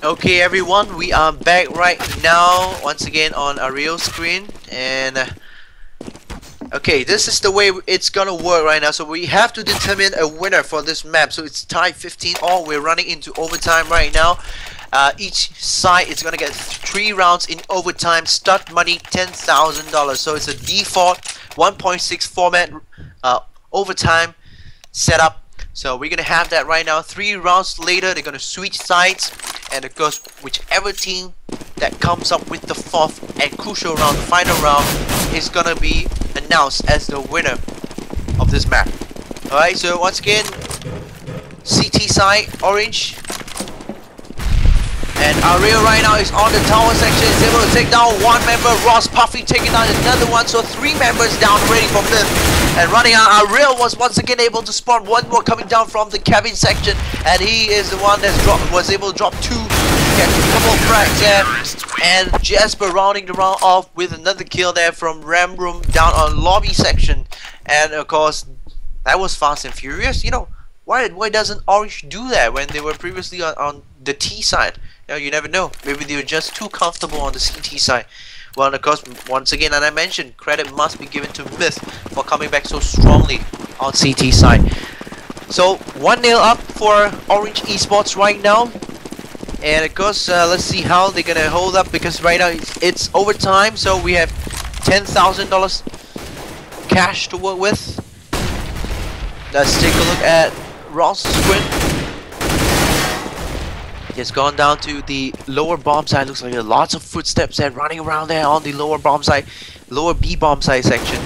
Okay everyone, we are back right now once again on our real screen, and okay, this is the way it's gonna work right now. So we have to determine a winner for this map. So it's tie 15 all. We're running into overtime right now. Each side is gonna get 3 rounds in overtime. Start money $10,000. So it's a default 1.6 format overtime setup. So we're gonna have that right now. 3 rounds later, they're gonna switch sides, and of course, whichever team that comes up with the 4th and crucial round, the final round, is gonna be announced as the winner of this map. Alright, so once again, CT side, orange. And Ariel right now is on the tower section, is able to take down 1 member. Ross Puffy taking down another one, so 3 members down already from this. And running out, Ariel was once again able to spawn 1 more coming down from the cabin section, and he is the one that was able to drop 2, get a couple of frags there. And Jasper rounding the round off with another kill there from Ram Room down on lobby section. And of course, that was fast and furious. You know, why doesn't Orange do that when they were previously on the T side? You know, you never know. Maybe they were just too comfortable on the CT side. Well, and of course, once again, as I mentioned, credit must be given to Myth for coming back so strongly on CT side. So 1-0 up for Orange Esports right now. And of course, let's see how they're gonna hold up, because right now it's overtime. So we have $10,000 cash to work with. Let's take a look at Ross Sprint. He's gone down to the lower bomb side. Looks like there are lots of footsteps and running around there on the lower bomb side, lower B bomb side section.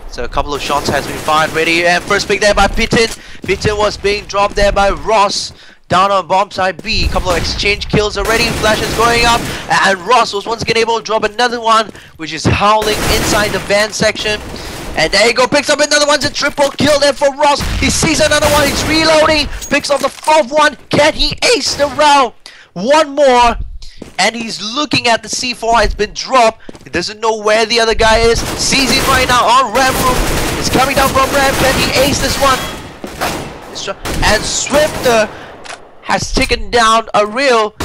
So a couple of shots has been fired ready, and first pick there by Pitten. Pitten was being dropped there by Ross down on bomb side B. Couple of exchange kills already. Flashes going up, and Ross was once again able to drop another one, which is howling inside the van section. And there you go, picks up another one. It's a triple kill there for Ross. He sees another one, he's reloading, picks up the 4th one. Can he ace the round? 1 more, and he's looking at the C4. It's been dropped. He doesn't know where the other guy is. Sees him right now on Ram Room. It's coming down from Ram. Can he ace this one? And Swifter has taken down a real.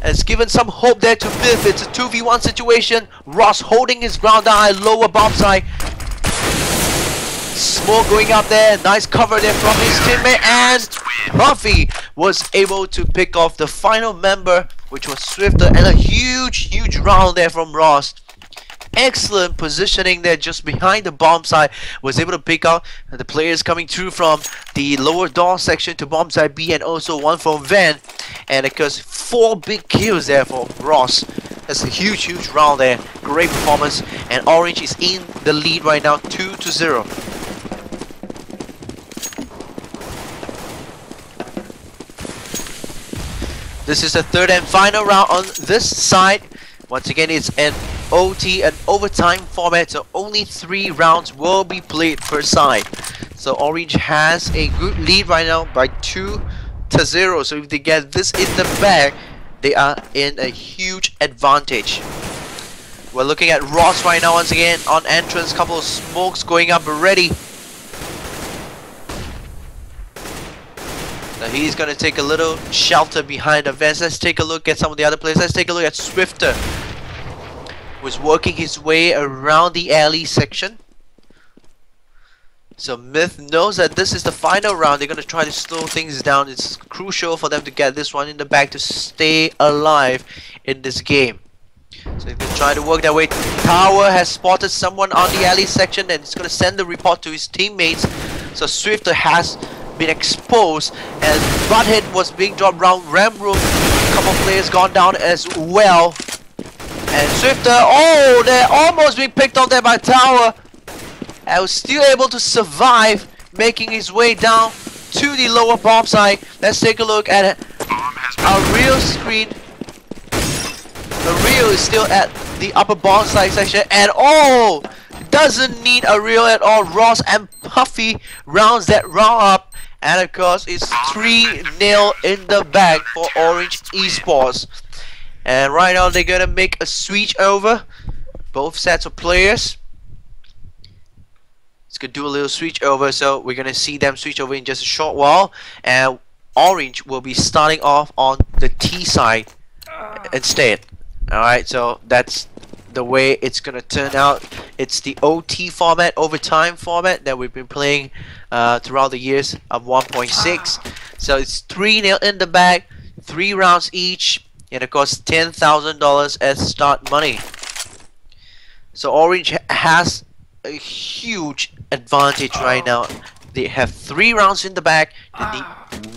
Has given some hope there to Myth. It's a 2v1 situation. Ross holding his ground down at lower bomb side. Smoke going up there. Nice cover there from his teammate. And Puffy was able to pick off the final member, which was Swifter. And a huge round there from Ross. Excellent positioning there just behind the bomb side. Was able to pick out the players coming through from the lower door section to bomb side B, and also 1 from Van. And of course 4 big kills there for Ross. That's a huge round there. Great performance, and Orange is in the lead right now, 2-0. This is the 3rd and final round on this side. Once again, it's an OT, an overtime format, so only 3 rounds will be played per side. So Orange has a good lead right now by 2-0. So if they get this in the bag, they are in a huge advantage. We're looking at Ross right now once again on entrance. Couple of smokes going up already. So he's gonna take a little shelter behind the vents. Let's take a look at some of the other players. Let's take a look at Swifter, who's working his way around the alley section. So Myth knows that this is the final round. They're gonna try to slow things down. It's crucial for them to get this one in the bag to stay alive in this game. So they're gonna try to work their way. Tower has spotted someone on the alley section, and it's gonna send the report to his teammates. So Swifter has been exposed, and Butthead was being dropped around Ram Room. A couple of players gone down as well. And Swifter, oh, they're almost being picked off there by Tower. And was still able to survive, making his way down to the lower bomb side. Let's take a look at our real screen. The real is still at the upper bomb side section, and oh, doesn't need a real at all. Ross and Puffy rounds that round up, and of course it's 3-0 in the bag for Orange Esports. And right now they're gonna make a switch over, both sets of players. It's gonna do a little switch over, so we're gonna see them switch over in just a short while. And Orange will be starting off on the T side instead. Alright, so that's the way it's gonna turn out. It's the OT format, overtime format that we've been playing throughout the years of 1.6. So it's 3-0 in the bag, 3 rounds each, and of course $10,000 as start money. So Orange has a huge advantage right now. They have 3 rounds in the bag, they need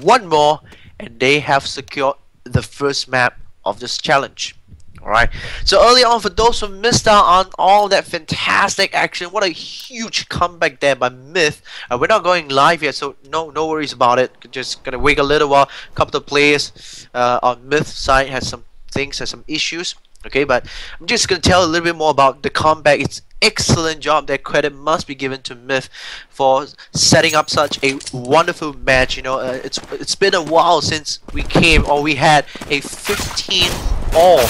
1 more, and they have secured the first map of this challenge. Alright, so early on, for those who missed out on all that fantastic action, what a huge comeback there by Myth. We're not going live yet, so no worries about it. Just gonna wait a little while. A couple of players on Myth side has some issues. Okay, but I'm just gonna tell a little bit more about the comeback. It's excellent job. That credit must be given to Myth for setting up such a wonderful match. You know, it's been a while since we had a 15-all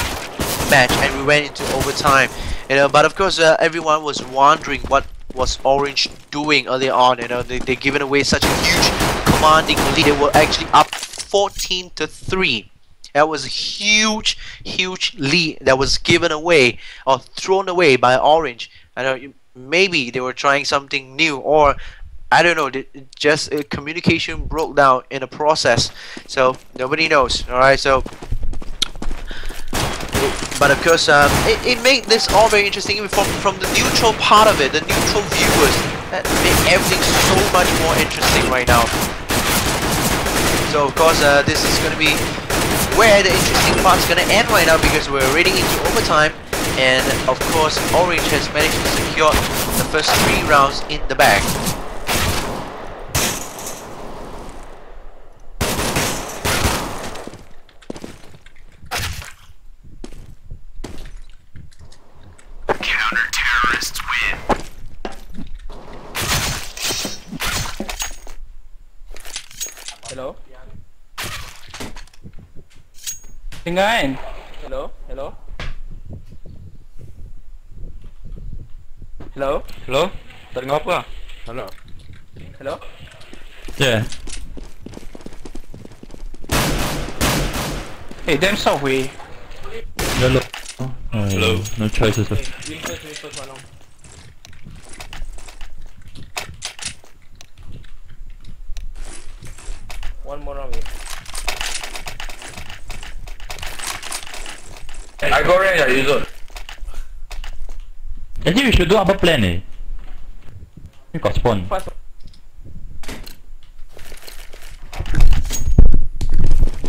match and we went into overtime. You know, but of course everyone was wondering what was Orange doing earlier on. You know, they're giving away such a huge commanding lead. They were actually up 14-3. That was a huge lead that was given away or thrown away by Orange. I know maybe they were trying something new, or I don't know, just communication broke down in the process. So nobody knows. All right, so but of course it made this all very interesting, even from the neutral part of it, the neutral viewers. That made everything so much more interesting right now. So of course this is going to be where the interesting part's gonna end right now, because we're already into overtime, and of course Orange has managed to secure the first 3 rounds in the bag. Counter-terrorists win. Hello? Tinggain. Hello? Hello? Hello? Hello? Tak dengar apa? Hello? Hello? Yeah. Hey, damn Subway. Hello. Hello. No choices. One more round. I go range ya, Yuzul. Actually, we should do upper plan eh. We got spawn. Fast.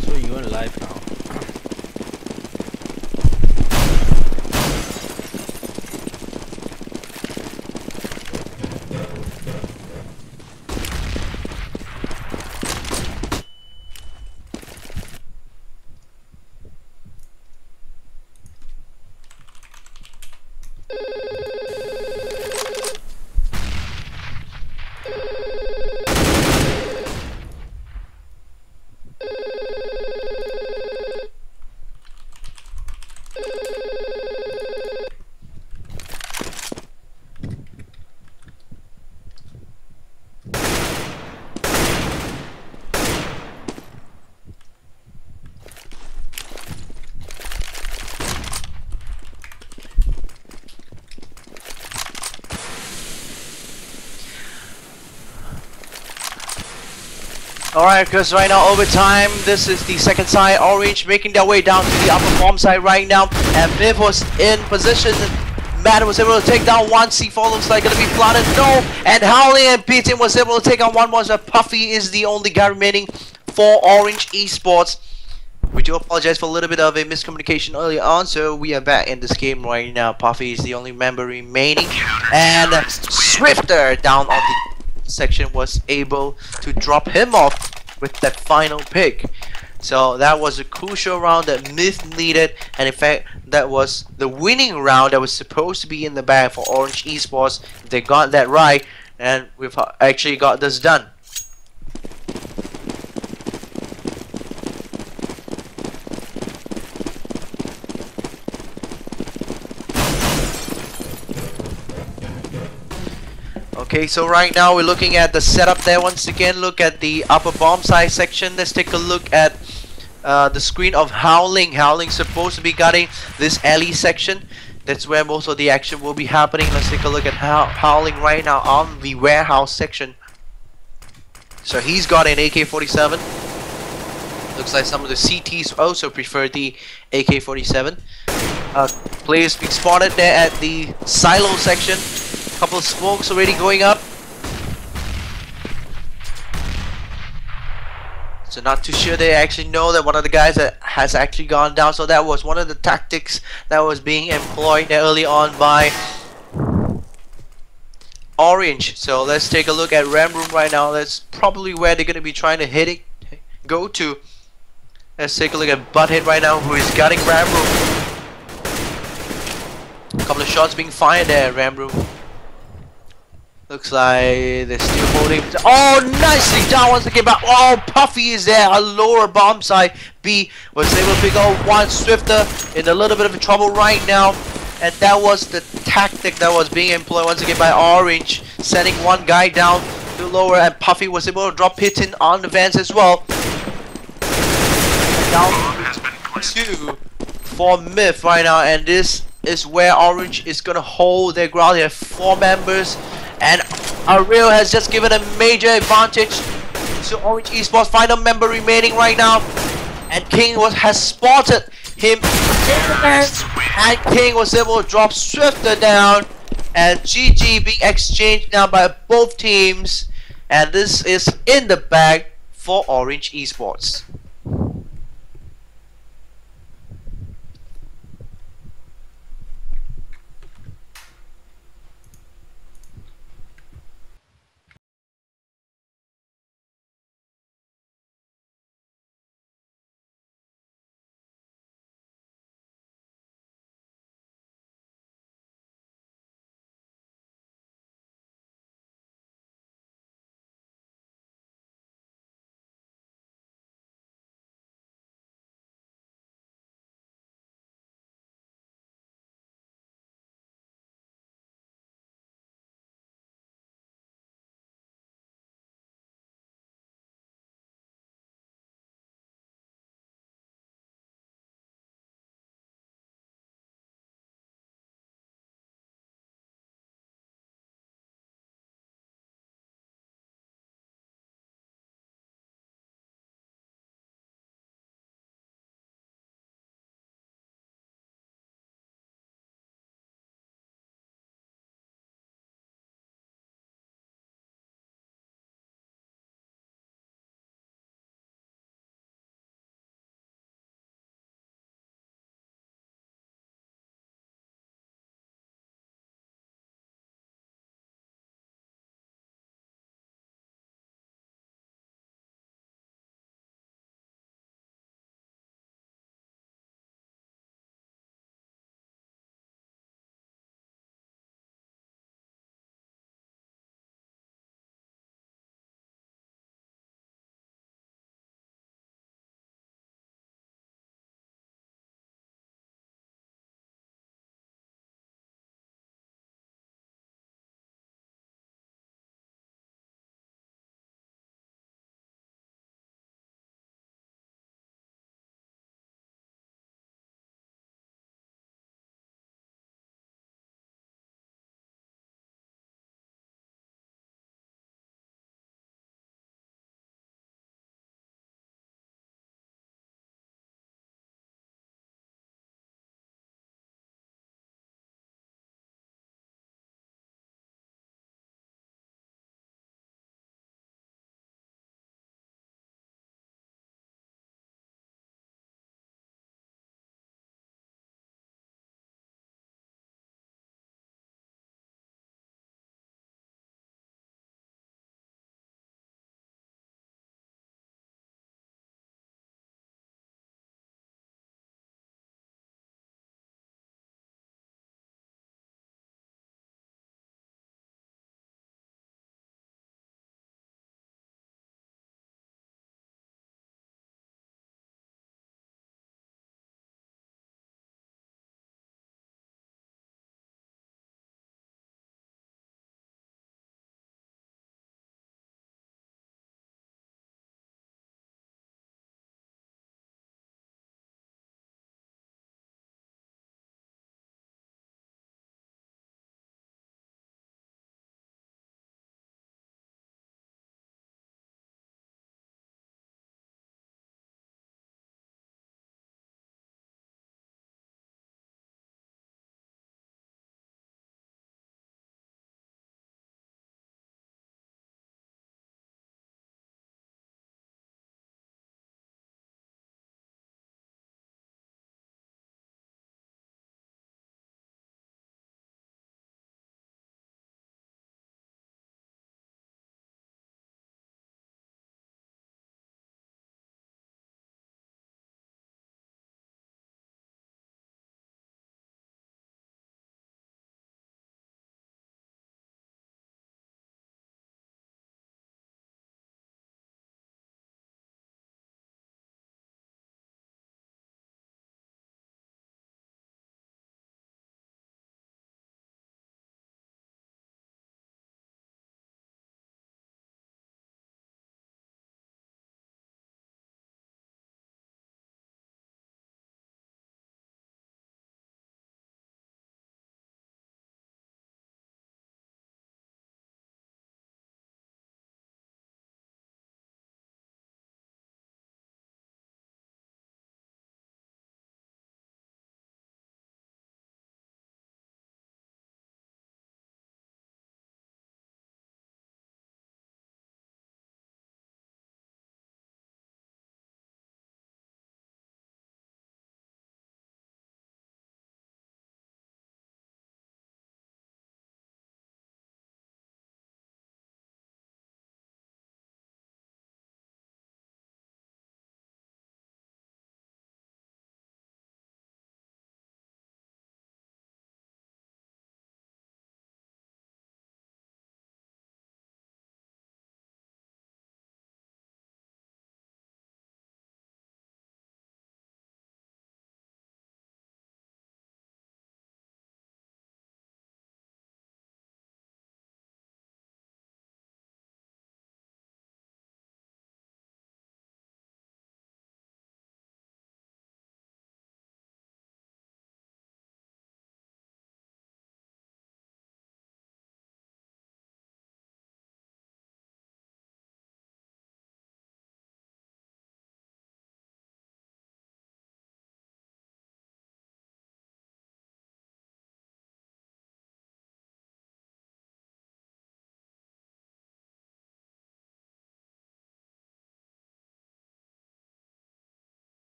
So you on live now? Alright, because right now overtime, this is the second side. Orange making their way down to the upper farm side right now, and Myth was in position. Matt was able to take down one. C4 looks like gonna be flooded. No, and Howling and P-Team was able to take on one more. So Puffy is the only guy remaining for Orange Esports. We do apologize for a little bit of a miscommunication earlier on, so we are back in this game right now. Puffy is the only member remaining, and Swifter down on the section was able to drop him off with that final pick. So that was a crucial round that Myth needed, and in fact that was the winning round that was supposed to be in the bag for Orange Esports. They got that right, and we've actually got this done. Okay, so right now we're looking at the setup there. Once again, look at the upper bomb side section. Let's take a look at the screen of Howling. Howling's supposed to be guarding this alley section. That's where most of the action will be happening. Let's take a look at Howling right now on the warehouse section. So he's got an AK-47. Looks like some of the CTs also prefer the AK-47. Players being spotted there at the silo section. Couple of smokes already going up. So not too sure they actually know that one of the guys that has actually gone down. So that was one of the tactics that was being employed there early on by Orange. So let's take a look at Ram Room right now. That's probably where they're going to be trying to go to. Let's take a look at Butthead right now, who is gutting Ram Room. A couple of shots being fired there at Ram Room. Looks like they're still holding. Oh, nicely down once again. But oh, Puffy is there. A lower bomb side. B was able to pick up one. Swifter in a little bit of trouble right now. And that was the tactic that was being employed once again by Orange. Sending one guy down to lower. And Puffy was able to drop hit in on the Vans as well. Down 2 for MITH right now. And this is where Orange is going to hold their ground. They have 4 members. And Ariel has just given a major advantage to Orange Esports. Final member remaining right now. And King has spotted him. And King was able to drop Swifter down. And GG being exchanged now by both teams. And this is in the bag for Orange Esports.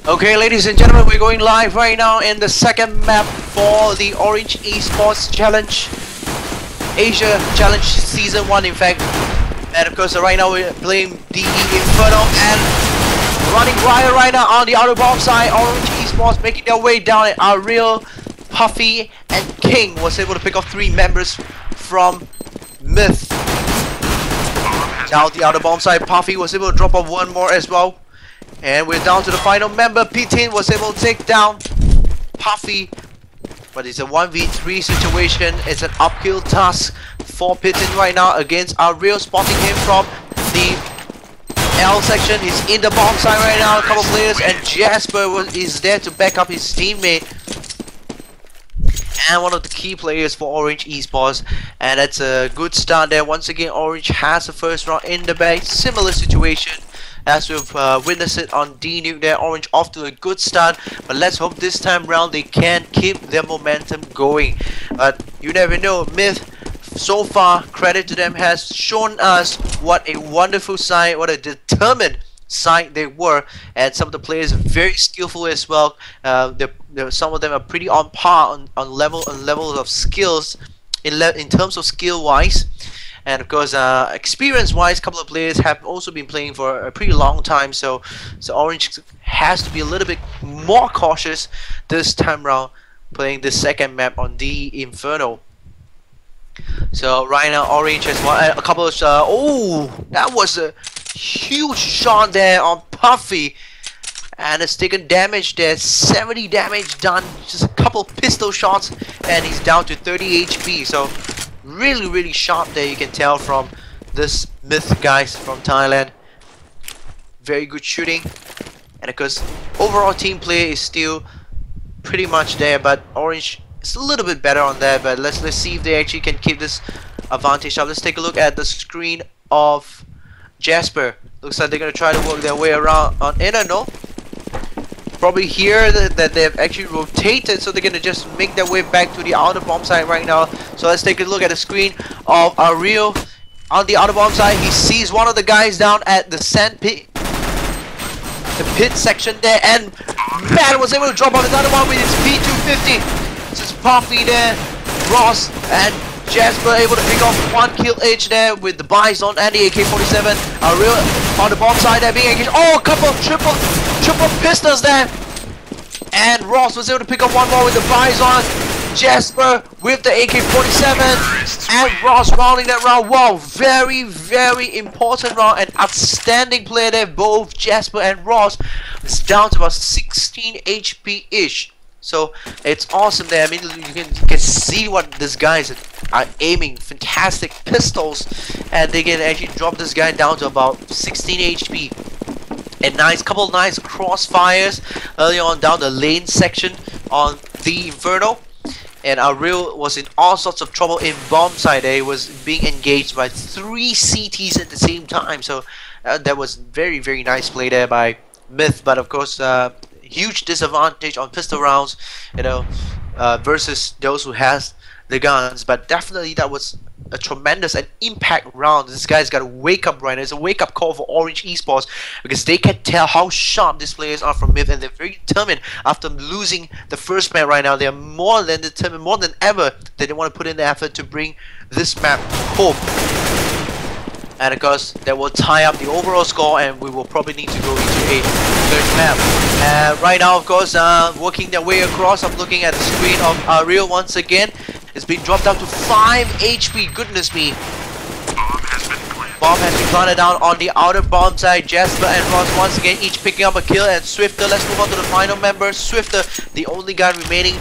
Okay, ladies and gentlemen, we're going live right now in the second map for the Orange Esports Challenge, Asia Challenge Season 1 in fact. And of course right now we're playing the Inferno and running riot right now on the outer bomb side. Orange Esports making their way down, and our real Puffy and King was able to pick off 3 members from Myth. Down the outer bomb side, Puffy was able to drop off 1 more as well. And we're down to the final member. P10 was able to take down Puffy. But it's a 1v3 situation. It's an uphill task for P10 right now against our real, spotting him from the L section. He's in the bomb side right now. A couple players, and Jasper is there to back up his teammate. And one of the key players for Orange Esports, and that's a good start there. Once again, Orange has the first round in the bag. Similar situation as we've witnessed it on D-Nuke there. Orange off to a good start, but let's hope this time round they can keep their momentum going. But you never know. Myth, so far, credit to them, has shown us what a wonderful side, what a determined side they were, and some of the players are very skillful as well. Some of them are pretty on par on levels of skills in terms of skill wise, and of course experience wise. A couple of players have also been playing for a pretty long time, so Orange has to be a little bit more cautious this time round playing the second map on the Inferno. So right now Orange has a couple of oh, that was a huge shot there on Puffy, and it's taken damage there. 70 damage done, just a couple pistol shots, and he's down to 30 HP. So really sharp there, you can tell from this Myth guys from Thailand. Very good shooting, and of course overall team play is still pretty much there, but Orange is a little bit better on that. But let's see if they actually can keep this advantage up. Let's take a look at the screen of Jasper. Looks like they're gonna try to work their way around on inner, no? Probably here that they've actually rotated, so they're gonna just make their way back to the outer bomb side right now. So let's take a look at the screen of Ariel on the outer bomb side. He sees one of the guys down at the sand pit, the pit section there, and man was able to drop on another one with his P250. This is Puffy there, Ross and Jasper able to pick off 1 kill each there with the Bison and the AK-47. Ariel on the bomb side there being engaged. Oh, a couple of triple pistols there. And Ross was able to pick up 1 more with the Bison. Jasper with the AK-47. And Ross rounding that round. Wow, very important round. An outstanding play there. Both Jasper and Ross. It's down to about 16 HP-ish. So it's awesome there. I mean, you can see what these guys are aiming. Fantastic pistols, and they can actually drop this guy down to about 16 HP. And couple nice crossfires early on down the lane section on the Inferno. And Ariel was in all sorts of trouble in bomb side. He was being engaged by 3 CTs at the same time. So that was very nice play there by Myth. But of course, huge disadvantage on pistol rounds, you know, versus those who has the guns. But definitely that was a tremendous and impact round. This guy's got to wake up right now. It's a wake up call for Orange Esports, because they can tell how sharp these players are from Myth, and they're very determined after losing the first map right now. They're more than determined, more than ever, that they want to put in the effort to bring this map home. And of course that will tie up the overall score, and we will probably need to go into a third map. Right now, of course, working their way across, I'm looking at the screen of Ariel once again. It's been dropped down to 5 HP. Goodness me. Bomb has been planted down on the outer bomb side. Jasper and Ross once again each picking up a kill, and Swifter, let's move on to the final member. Swifter, the only guy remaining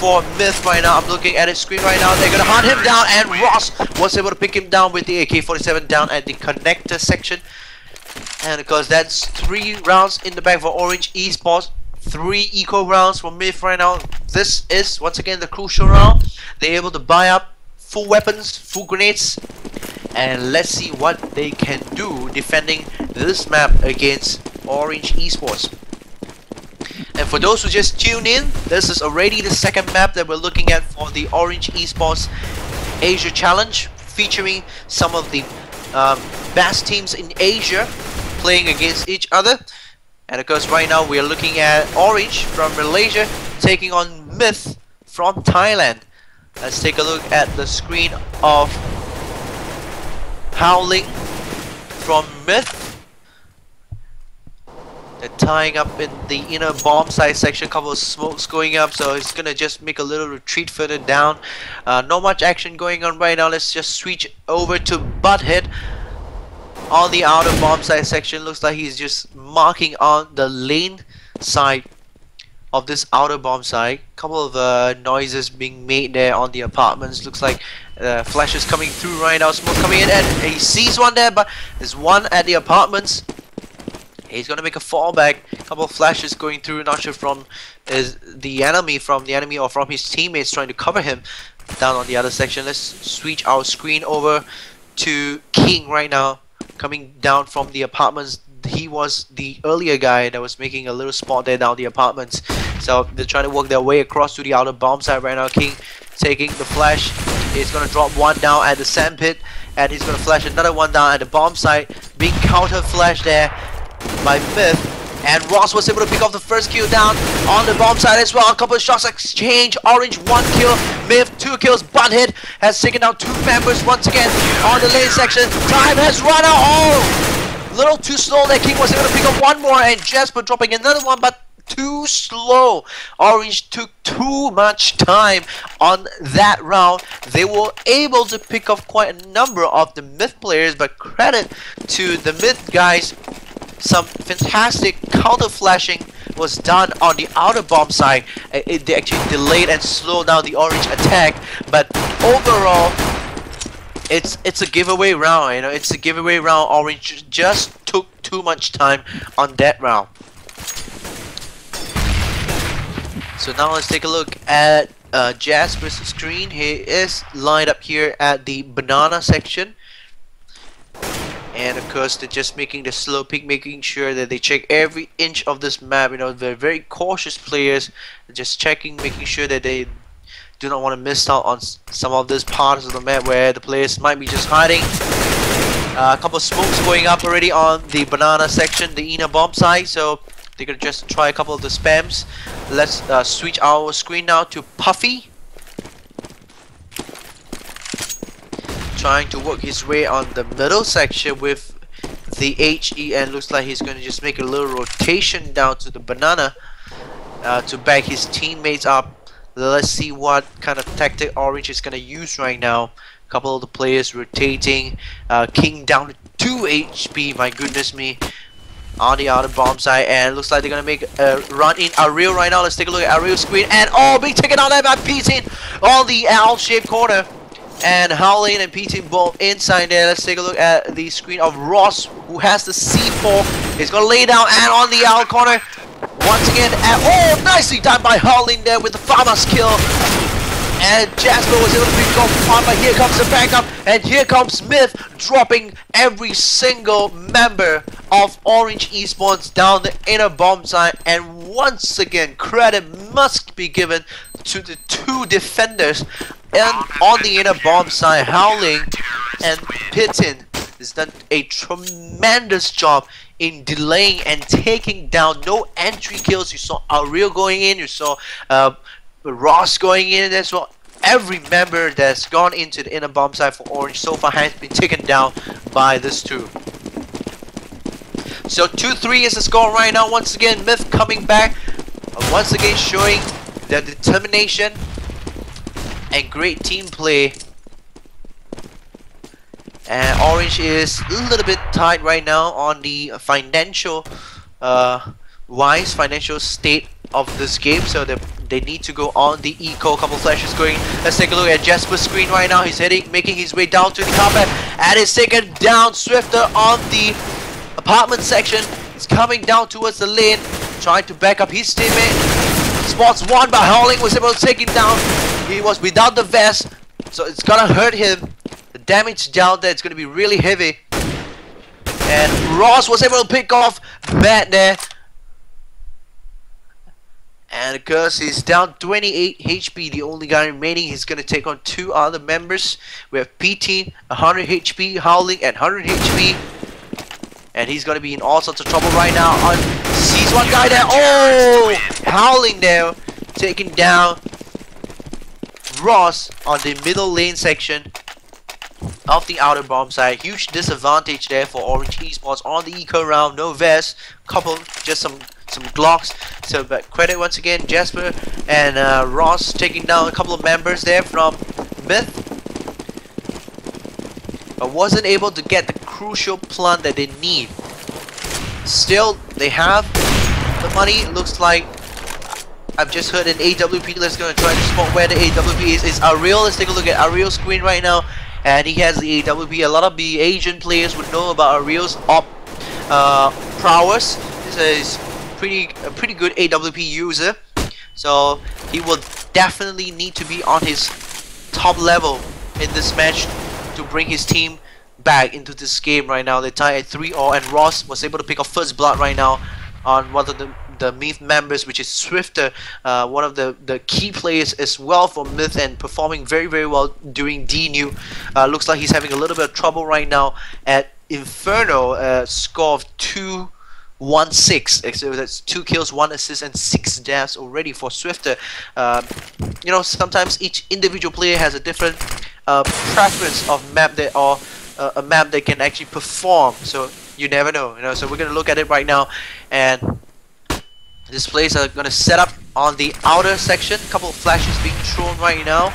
for Myth right now. I'm looking at his screen right now. They're gonna hunt him down, and Ross was able to pick him down with the AK-47 down at the connector section. And of course that's 3 rounds in the bag for Orange Esports. 3 eco rounds for Myth right now. This is once again the crucial round. They're able to buy up full weapons, full grenades, and let's see what they can do defending this map against Orange Esports. And for those who just tuned in, this is already the second map that we're looking at for the Orange Esports Asia Challenge, featuring some of the best teams in Asia playing against each other. And of course, right now we are looking at Orange from Malaysia taking on MITH from Thailand. Let's take a look at the screen of Howling from MITH. They're tying up in the inner bomb site section, couple of smokes going up, so it's gonna just make a little retreat further down. Not much action going on right now. Let's just switch over to Butthead on the outer bomb site section. Looks like he's just marking on the lane side of this outer bomb site. Couple of noises being made there on the apartments. Looks like flashes coming through right now. Smoke coming in, and he sees one there, but there's one at the apartments. He's gonna make a fallback. Couple of flashes going through. Not sure from the enemy or from his teammates trying to cover him down on the other section. Let's switch our screen over to King right now, coming down from the apartments. He was the earlier guy that was making a little spot there down the apartments. So they're trying to work their way across to the outer bomb site right now. King taking the flash. He's gonna drop one down at the sandpit, and he's gonna flash another one down at the bomb site. Being counter flash there by MITH, and Ross was able to pick off the first kill down on the bomb side as well. A couple of shots exchange. Orange 1 kill, MITH 2 kills. Butthead has taken down 2 members once again on the lane section. Time has run out. Oh, a little too slow there. King was able to pick up one more, and Jasper dropping another one, but too slow. Orange took too much time on that round. They were able to pick off quite a number of the MITH players, but credit to the MITH guys. Some fantastic counter flashing was done on the outer bomb side. They actually delayed and slowed down the Orange attack, but overall it's a giveaway round. You know, it's a giveaway round. Orange just took too much time on that round. So now let's take a look at Jasper's screen. He is lined up here at the banana section. And of course, they're just making the slow peek, making sure that they check every inch of this map. You know, they're very cautious players. They're just checking, making sure that they do not want to miss out on some of these parts of the map where the players might be just hiding. A couple of smokes going up already on the banana section, the inner bomb side. So they're gonna just try a couple of the spams. Let's switch our screen now to Puffy, trying to work his way on the middle section with the HE, and looks like he's going to just make a little rotation down to the banana to back his teammates up. Let's see what kind of tactic Orange is going to use right now. A couple of the players rotating. King down to 2 HP, my goodness me, on the outer bomb side, and looks like they're going to make a run in Ariel right now. Let's take a look at Ariel's screen, and oh, being taken out there by P-Team on the L-shaped corner. And Howling and P-Team both inside there. Let's take a look at the screen of Ross, who has the C4. He's gonna lay down and on the L corner once again. And oh, nicely done by Howling there with the farmer's kill. And Jasper was able to pick off one, but here comes the backup, and here comes MITH dropping every single member of Orange Esports down the inner bomb side. And once again, credit must be given to the 2 defenders and on the inner bomb side. Howling and Pitin has done a tremendous job in delaying and taking down. No entry kills. You saw Ariel going in, you saw Ross going in as well. Every member that's gone into the inner bomb side for Orange so far has been taken down by this 2. So 2-3 is the score right now. Once again, MITH coming back, once again showing their determination and great team play. And Orange is a little bit tight right now on the financial financial state of this game, so they need to go on the eco. Couple flashes going. Let's take a look at Jasper's screen right now. He's making his way down to the carpet, and is taken down swifter on the apartment section. He's coming down towards the lane, trying to back up his teammate. Spots one, but Howling was able to take him down. He was without the vest, so it's gonna hurt him. The damage down there, it's gonna be really heavy. And Ross was able to pick off Matt there. And of course, he's down 28 HP, the only guy remaining. He's gonna take on 2 other members. We have PT, 100 HP, Howling at 100 HP. And he's gonna be in all sorts of trouble right now on C There's one guy there. Oh, howling there, taking down Ross on the middle lane section of the outer bomb side. Huge disadvantage there for Orange Esports on the eco round. No vest, couple just some Glocks. So but credit once again Jasper and Ross taking down a couple of members there from MITH, but wasn't able to get the crucial plant that they need. Still, they have the money. It looks like I've just heard an AWP. Let's go and try to spot where the AWP is. It's Ariel. Let's take a look at Ariel's screen right now, and he has the AWP. A lot of the Asian players would know about Ariel's prowess. This is a pretty good AWP user, so he will definitely need to be on his top level in this match to bring his team back into this game right now. They tie at 3-all, and Ross was able to pick up first blood right now on one of the MITH members, which is Swifter, one of the key players as well for MITH, and performing very well during DNU. Looks like he's having a little bit of trouble right now at Inferno. Score of 2-1-6, so that's 2 kills, 1 assist, and 6 deaths already for Swifter. You know, sometimes each individual player has a different preference of map that, or a map that can actually perform, so you never know, you know. So we're gonna look at it right now, and these players are gonna set up on the outer section. A couple of flashes being thrown right now.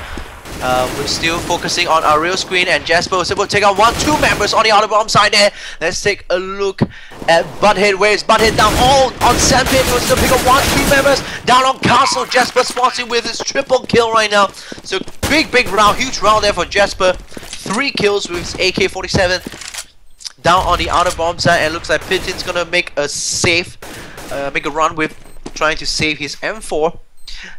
We're still focusing on our real screen, and Jasper was able to take out 1-2 members on the outer bomb side there. Let's take a look at Butthead. Where is Butthead? Down all on Sandpit. He was still pick up 1-2 members down on Castle. Jasper spotting with his triple kill right now. So big round, huge round there for Jasper. 3 kills with his AK-47 down on the outer bomb side, and looks like Pittin's gonna make a save, make a run with trying to save his M4.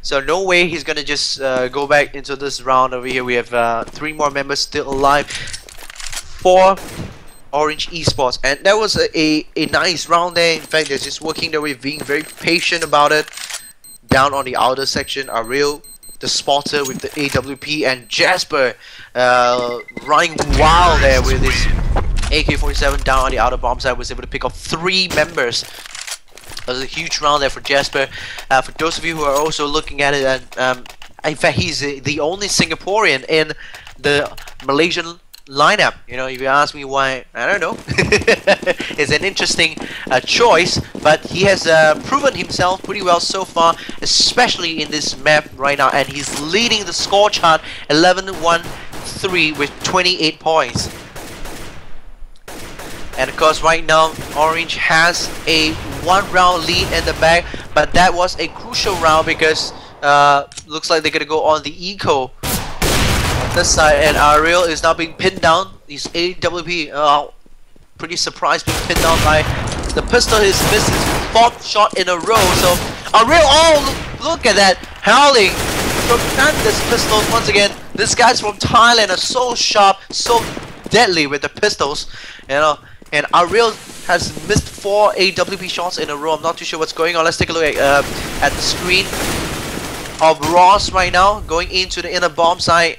So no way he's gonna just go back into this round. Over here we have 3 more members still alive for Orange Esports, and that was a nice round there. In fact, they're just working their way, being very patient about it. Down on the outer section, Ariel, the spotter with the AWP, and Jasper running wild there with his AK-47 down on the outer bomb side. Was able to pick up 3 members. That was a huge round there for Jasper. For those of you who are also looking at it, and in fact he's the only Singaporean in the Malaysian lineup. You know, if you ask me why, I don't know. It's an interesting choice, but he has proven himself pretty well so far, especially in this map right now, and he's leading the score chart 11-1-3 with 28 points. And of course right now Orange has a 1-round lead in the back, but that was a crucial round because looks like they're gonna go on the eco on this side, and Ariel is now being pinned down. He's AWP, pretty surprised being pinned down by the pistol. He's missed his 4th shot in a row. So Ariel, oh look at that, howling tremendous pistols once again. This guy's from Thailand, are so sharp, so deadly with the pistols, you know. And Ariel has missed 4 AWP shots in a row. I'm not too sure what's going on. Let's take a look at the screen of Ross right now, going into the inner bomb site,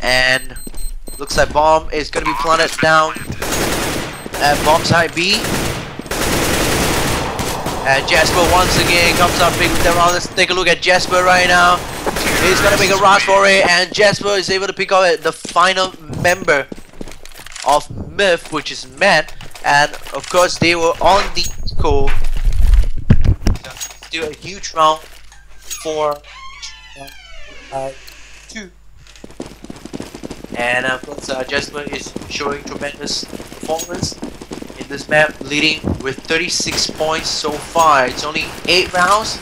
and looks like bomb is going to be planted down at bomb site B. And Jasper once again comes up big with the round. Let's take a look at Jasper right now. He's going to make a rush for it, and Jasper is able to pick up the final member of MITH, which is Matt, and of course they were on the eco. Still a huge round for 2, and of course Jasper is showing tremendous performance in this map, leading with 36 points so far. It's only 8 rounds,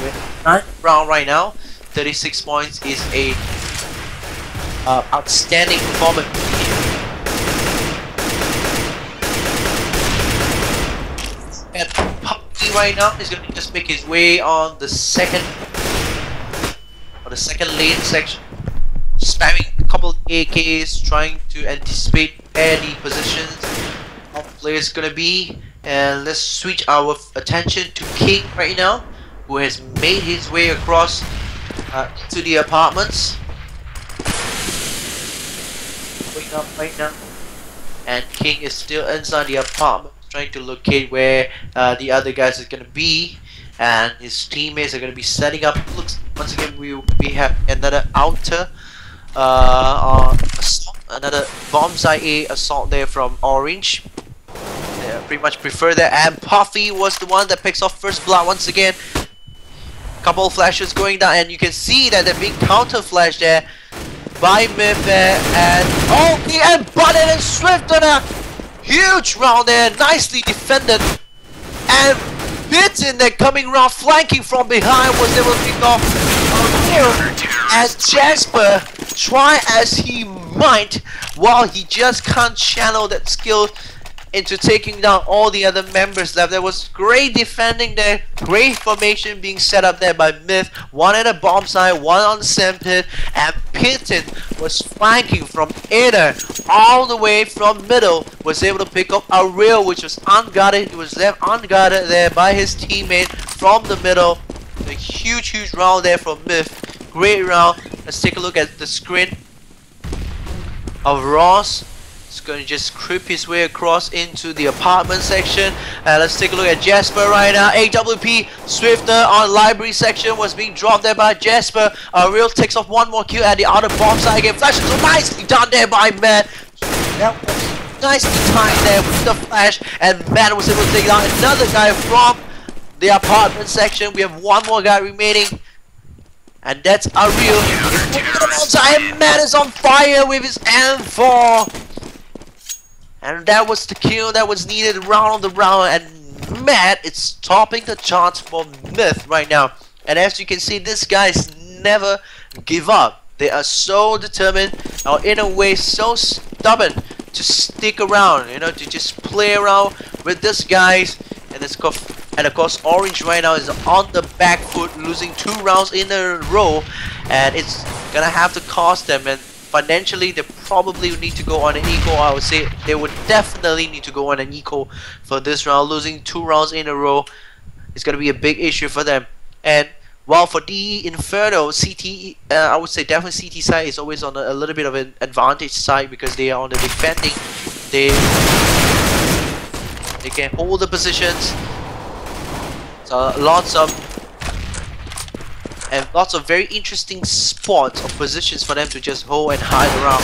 with 9th round right now. 36 points is a outstanding performance. And Puppy right now is going to just make his way on the second lane section, spamming a couple of AKs, trying to anticipate where the positions of players going to be. And let's switch our attention to King right now, who has made his way across to the apartments. Going up right now, and King is still inside the apartment. trying to locate where the other guys are gonna be, and his teammates are gonna be setting up. Looks once again we have another outer assault, another bomb site A assault there from Orange. They pretty much prefer that, and Puffy was the one that picks off first blood once again. Couple of flashes going down, and you can see that they're being counter flashed there by MITH there, and okay, and Button and Swift on a huge round there, nicely defended, and Bitten there coming around, flanking from behind, was able to pick off a kill, as Jasper, try as he might, while he just can't channel that skill into taking down all the other members left. There was great defending there, great formation being set up there by MITH, one at a bomb site, one on the sand pit, and Pitten was flanking from inner all the way from middle, was able to pick up a rail which was unguarded. He was left unguarded there by his teammate from the middle. A huge round there from MITH, great round. Let's take a look at the screen of Ross. He's going to just creep his way across into the apartment section. Let's take a look at Jasper right now. AWP Swifter on library section was being dropped there by Jasper. Real takes off one more kill at the outer bomb side again. Flashes so nicely done there by Matt. That was nicely timed there with the flash, and Matt was able to take down another guy from the apartment section. We have one more guy remaining, and that's Ariel. And Matt is on fire with his M4. And that was the kill that was needed round on the round, and Matt is topping the charts for MITH right now. And as you can see, these guys never give up. They are so determined, or in a way so stubborn, to stick around, you know, to just play around with these guys. And of course Orange right now is on the back foot, losing 2 rounds in a row, and it's gonna have to cost them. And financially, they probably need to go on an eco. I would say they would definitely need to go on an eco for this round. Losing 2 rounds in a row is going to be a big issue for them. And while for the Inferno, CT, I would say definitely CT side is always on a little bit of an advantage side, because they are on the defending. They can hold the positions. So lots of very interesting spots or positions for them to just hold and hide around.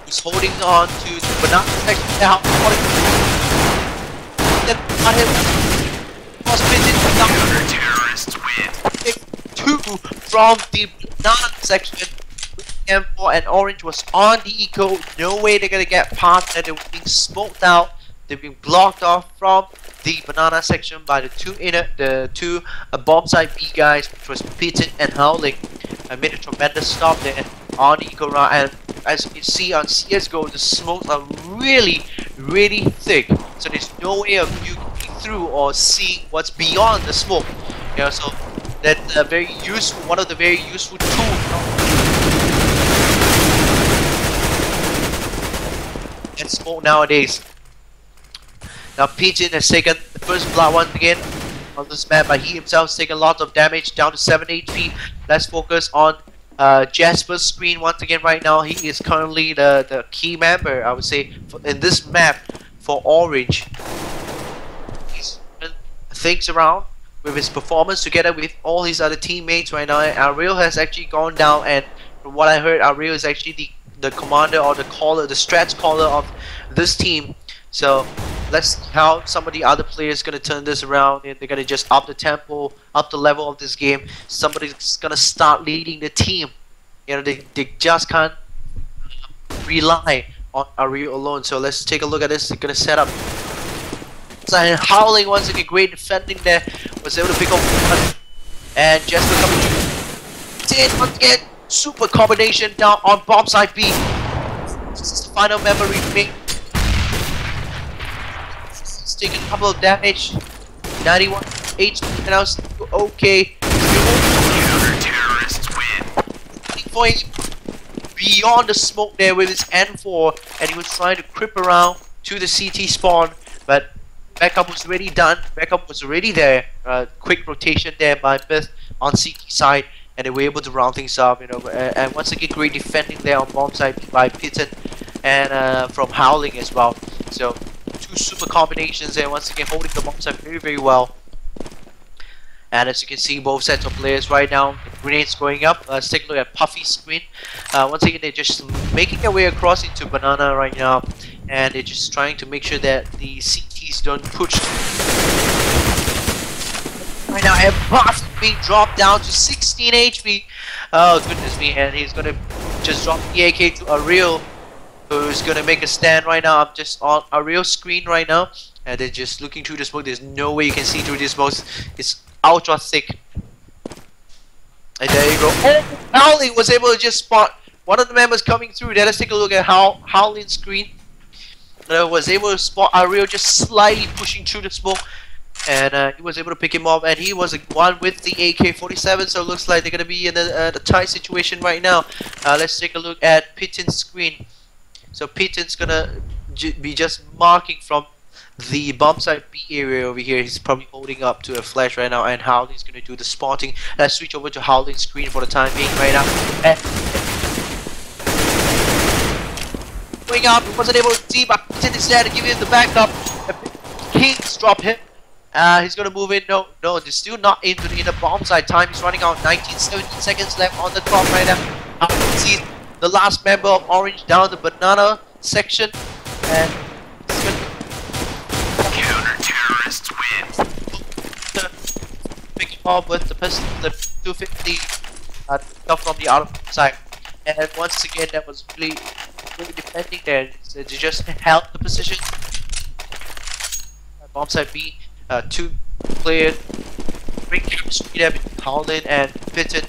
He's holding on to the banana section now. Then on him. Terrorists win. 2 from the banana section. M4 and Orange was on the eco. No way they're gonna get past that. They were being smoked out. They've been blocked off from the banana section by the two bomb site B guys, which was Pitten and Howling. I made a tremendous stop there on the eco round, and as you can see on CSGO, the smokes are really thick, so there's no way of you getting through or seeing what's beyond the smoke. You know, so that's very useful, one of the very useful tools in smoke nowadays. Now Pitten has taken the first blood once again on this map, but he himself has taken lots of damage, down to 7 HP. Let's focus on Jasper's screen once again right now. He is currently the key member, I would say, in this map for Orange. He's things around with his performance together with all his other teammates right now. Ariel has actually gone down, and from what I heard, Ariel is actually the commander or the caller, the strats caller of this team. So let's see how some of the other players gonna turn this around, and they're gonna just up the tempo, up the level of this game. Somebody's gonna start leading the team. You know, they just can't rely on Ariel alone. So let's take a look at this. They're gonna set up. So Howling once again, great defending there, was able to pick up one, and Jasper coming through. Once again, super combination down on bomb side B. This is the final member remaining. He's taking a couple of damage. 91 HP, and I was okay. Terrorists win. Beyond the smoke there with his N4, and he was trying to creep around to the CT spawn, but backup was already done. Backup was already there. Quick rotation there by MITH on CT side, and they were able to round things up. You know, and once again, great defending there on bomb side by Pitten. and from Howling as well. So two super combinations, and once again holding the bomb site very well. And as you can see, both sets of players right now, grenades going up. Let's take a look at Puffy's screen. Once again, they're just making their way across into Banana right now, and they're just trying to make sure that the CTs don't push. Right now, and Puff being dropped down to 16 HP. Oh goodness me! And he's gonna just drop the AK to Ariel, who's gonna make a stand right now. I'm just on Ariel's screen right now, and they're just looking through the smoke. There's no way you can see through this smoke. It's ultra thick. And there you go. Oh, Howling was able to just spot one of the members coming through there. Let's take a look at how Howling's screen was able to spot Ariel just slightly pushing through the smoke, and he was able to pick him up, and he was the one with the AK-47, so it looks like they're going to be in a tight situation right now. Let's take a look at Pitten's screen. So Pitten's going to be just marking from the bomb site B area over here. He's probably holding up to a flash right now, and Howling's going to do the spotting. Let's switch over to Howling's screen for the time being right now. And going up, he wasn't able to see, but Pitten is there to give him the backup. Kings drop him. He's going to move in. No, they're still not into the inner bomb site. Time is running out. 17 seconds left on the clock right now. Howling sees the last member of Orange down the Banana section, and he's going to counter-terrorists win. Pick him up with the pistol, the 250 stuff from the other side. And once again, that was really defending there. So they just held the position. Bomb site B, two players, great chemistry there between Howling and Pitten.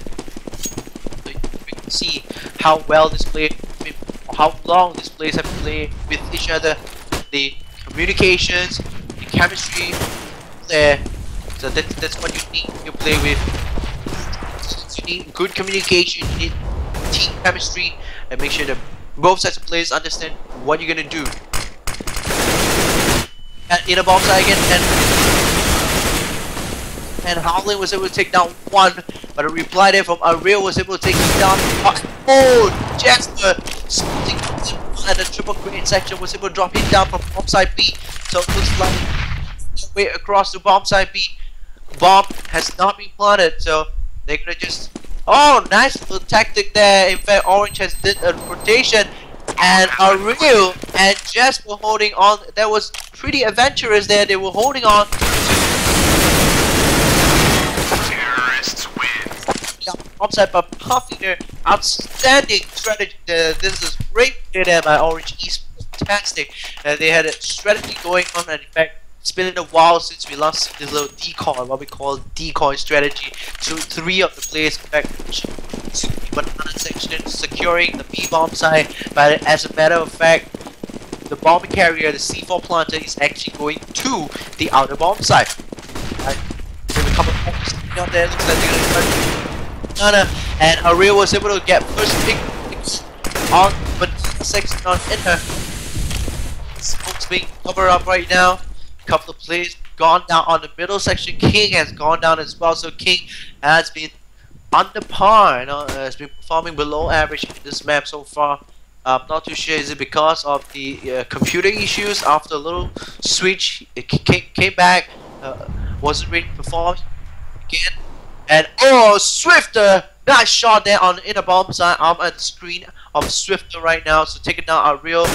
So you can see how well this player, how long these players have played with each other. The communications, the chemistry there. So that's what you need to play with. You need good communication, you need team chemistry, and make sure that both sides of players understand what you're gonna do. And in a bomb side again, and Howling was able to take down one, but a reply there from Ariel was able to take him down. Oh, Jasper at the triple grenade section was able to drop him down from bomb side B. So it looks like way across the bomb side B. Bomb has not been planted, so they're gonna just. Oh, nice little tactic there. In fact, Orange has did a rotation, and Ariel and Jasper holding on. That was pretty adventurous there. They were holding on. Terrorists win. Offside by Puffy there. Outstanding strategy. This is great there by Orange Esports. Fantastic. They had a strategy going on, and in fact, it's been a while since we last seen this little decoy, what we call decoy strategy. So three of the players back to the Banana section, securing the B bomb site. But as a matter of fact, the bomb carrier, the C4 planter, is actually going to the outer bomb site. Right? There's a couple of bombs out there. Looks like they're gonna Banana, and Ariel was able to get first pick on Banana section on enter. Spooks being covered up right now. Couple of players gone down on the middle section. King has gone down as well, so King has been under par, has been performing below average in this map so far. I'm not too sure, is it because of the computer issues? After a little switch, it came back, wasn't really performing again. And oh, Swifter, nice shot there on the inner bomb side. I'm at the screen of Swifter right now, so taking down Ariel.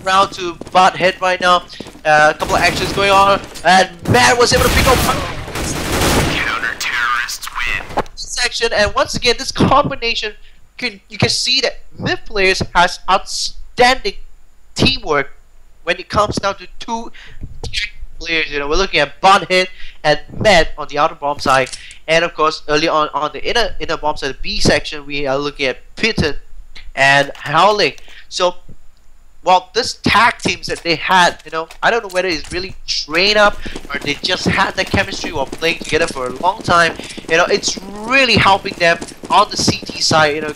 Around to butt head right now. A couple of actions going on, and Matt was able to pick up counter-terrorists win section. And once again, this combination, you can see that MITH players has outstanding teamwork when it comes down to two players. You know, we're looking at Butthead and Matt on the outer bomb side, and of course, early on the inner bomb side, the B section, we are looking at Pitten and Howling. So. Well, this tag teams that they had, you know, I don't know whether it's really trained up or they just had that chemistry while playing together for a long time. You know, it's really helping them on the CT side, you know,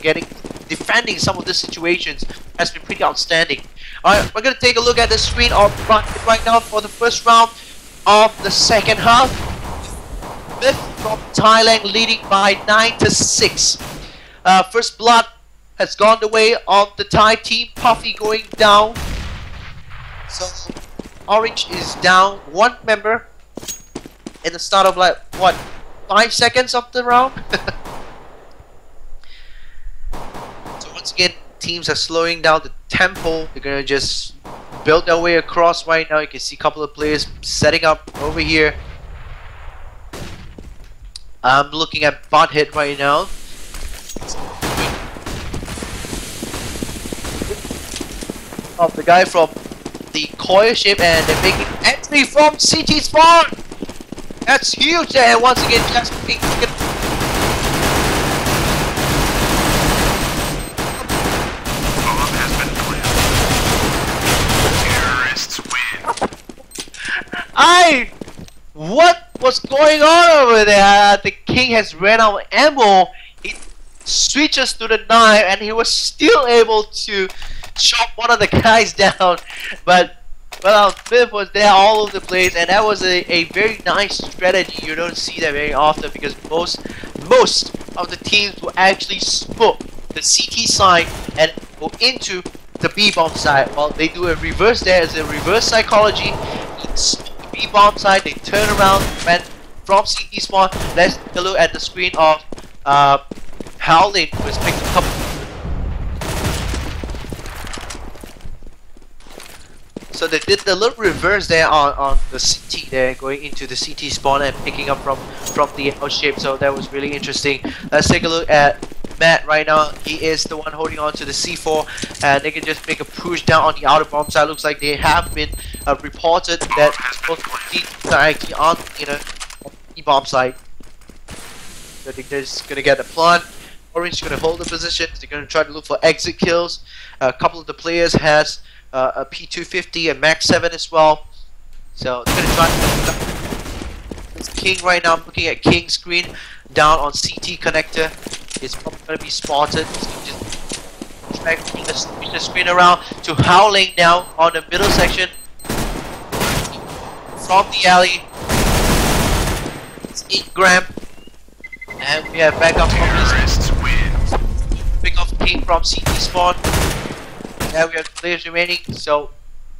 defending some of the situations has been pretty outstanding. Alright, we're gonna take a look at the screen right now for the first round of the second half. MITH from Thailand leading by 9-6. First blood has gone the way of the Thai team. Puffy going down. So Orange is down one member in the start of like what, 5 seconds of the round. So once again, teams are slowing down the tempo. They're gonna just build their way across right now. You can see a couple of players setting up over here. I'm looking at bot hit right now. Of the guy from the coil ship, and they're making entry from CT spawn. That's huge there. Once again, just what was going on over there? The king has ran out of ammo. He switches to the knife, and he was still able to chop one of the guys down. But well, MITH was there all over the place, and that was a very nice strategy. You don't see that very often because most of the teams will actually smoke the CT side and go into the B bomb side. Well, they do a reverse there. It's a reverse psychology. B bomb side, they turn around, went from CT spawn. Let's take a look at the screen of Howlin, who has picked a couple. So they did the little reverse there on the CT there, going into the CT spawn and picking up from the L shape. So that was really interesting. Let's take a look at Matt right now. He is the one holding on to the C4, and they can just make a push down on the outer bomb side. Looks like they have been reported that both teams are actually on the bomb side. So they're just gonna get the plant. Orange is gonna hold the position. They're gonna try to look for exit kills. A couple of the players has a P250 and Max 7 as well. So they're gonna try. It's King right now. I'm looking at King's screen down on CT connector. It's probably going to be spotted. So just dragging the screen around to Howling now on the middle section. From the alley. It's 8 gram. And we have backup from this. Pick off King from CT spawn. Now we have players remaining. So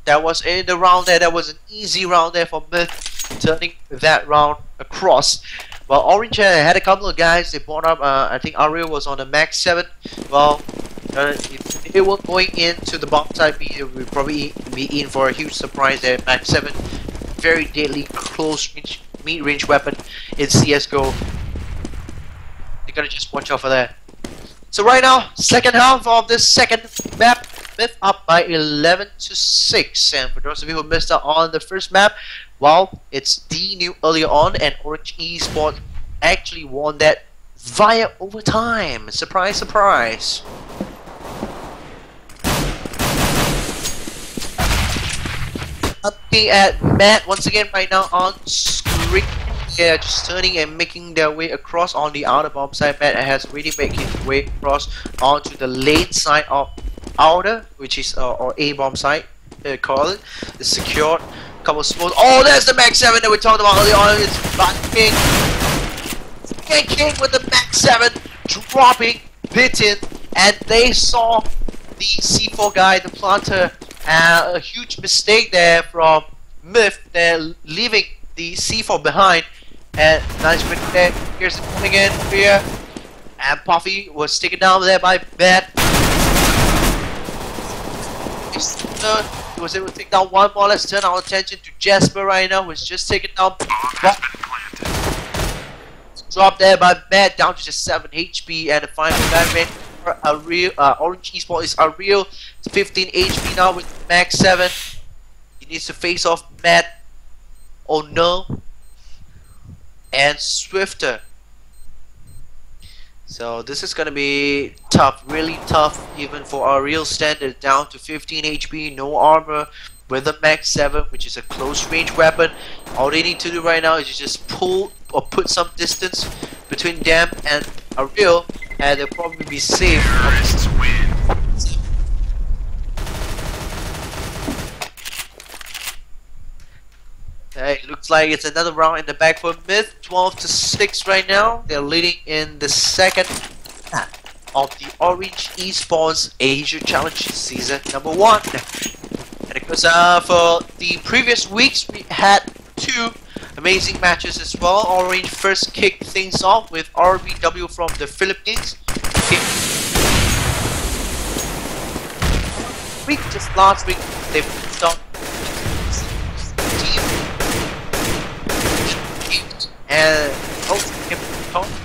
that was in the round there. That was an easy round there for MITH, turning that round across. Well, Orange had a couple of guys. They brought up, I think Ariel was on the Max 7. Well, if they were going into the bomb side, we would probably be in for a huge surprise there. Max 7, very deadly close range, mid-range weapon in CSGO. You gotta just watch out for that. So right now, second half of this second map, MITH up by 11-6. And for those of you who missed out on the first map, well, it's D new earlier on, and Orange Esport actually won that via overtime. Surprise, surprise. Looking at Matt once again right now on screen. Yeah, just turning and making their way across on the outer bomb side. Matt has really made his way across onto the lane side of outer, which is or A bomb side. They call it. It's secured. Couple of smokes. Oh, there's the Max 7 that we talked about earlier on. It's King. King with the Max 7 dropping, bitten, and they saw the C4 guy, the planter. A huge mistake there from MITH. They're leaving the C4 behind. And nice win there. Here's the one again here. And Puffy was taken down there by Matt. He was able to take down one more. Let's turn our attention to Jasper right now, who's just taken down. Drop there by Matt, down to just 7 HP, and the final guy made for a real Orange Esport is a real 15 HP now with Max 7. He needs to face off Matt. Oh no. And Swifter. So this is gonna be tough, really tough, even for our real standard. Down to 15 HP, no armor, with a Max 7, which is a close range weapon. All they need to do right now is just pull or put some distance between them and a real, and they'll probably be safe. Hey, looks like it's another round in the back for MITH. 12-6 right now. They're leading in the second half. of the Orange Esports Asia Challenge Season number 1. And because for the previous weeks we had 2 amazing matches as well. Orange first kicked things off with RBW from the Philippines. Just last week they stopped and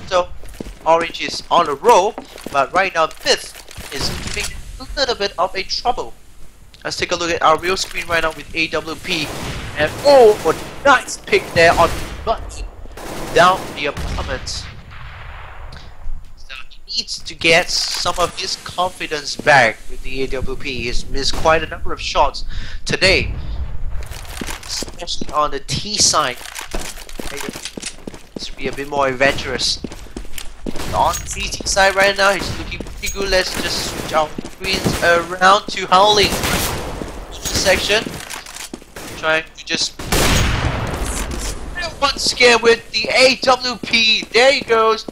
so Orange is on a roll, but right now MITH is giving a little bit of a trouble. Let's take a look at our real screen right now with AWP, and oh, a nice pick there on butt down the opponent. So he needs to get some of his confidence back with the AWP. He's missed quite a number of shots today, especially on the T side. To be a bit more adventurous. On CT side right now, he's looking pretty good. Let's just switch our screens around to Howling section. Trying to just once again with the AWP. There he goes.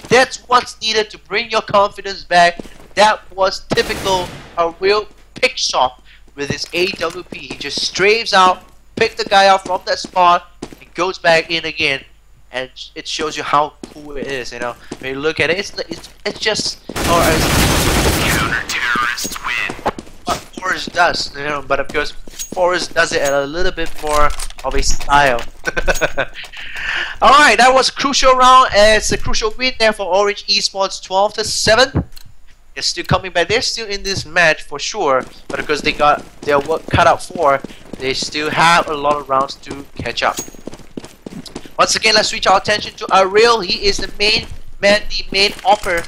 That's what's needed to bring your confidence back. That was typical, a real pick shot with his AWP. He just strays out, pick the guy out from that spot, and goes back in again. And it shows you how cool it is, you know. When you look at it, it's just counter-terrorists win. What Forrest does, you know. But of course, Forrest does it at a little bit more of a style. All right, that was a crucial round. It's a crucial win there for Orange Esports, 12-7. They're still coming back. They're still in this match for sure, but because they got their work cut out for, they still have a lot of rounds to catch up. Once again, let's switch our attention to Ariel. He is the main man, the main offer.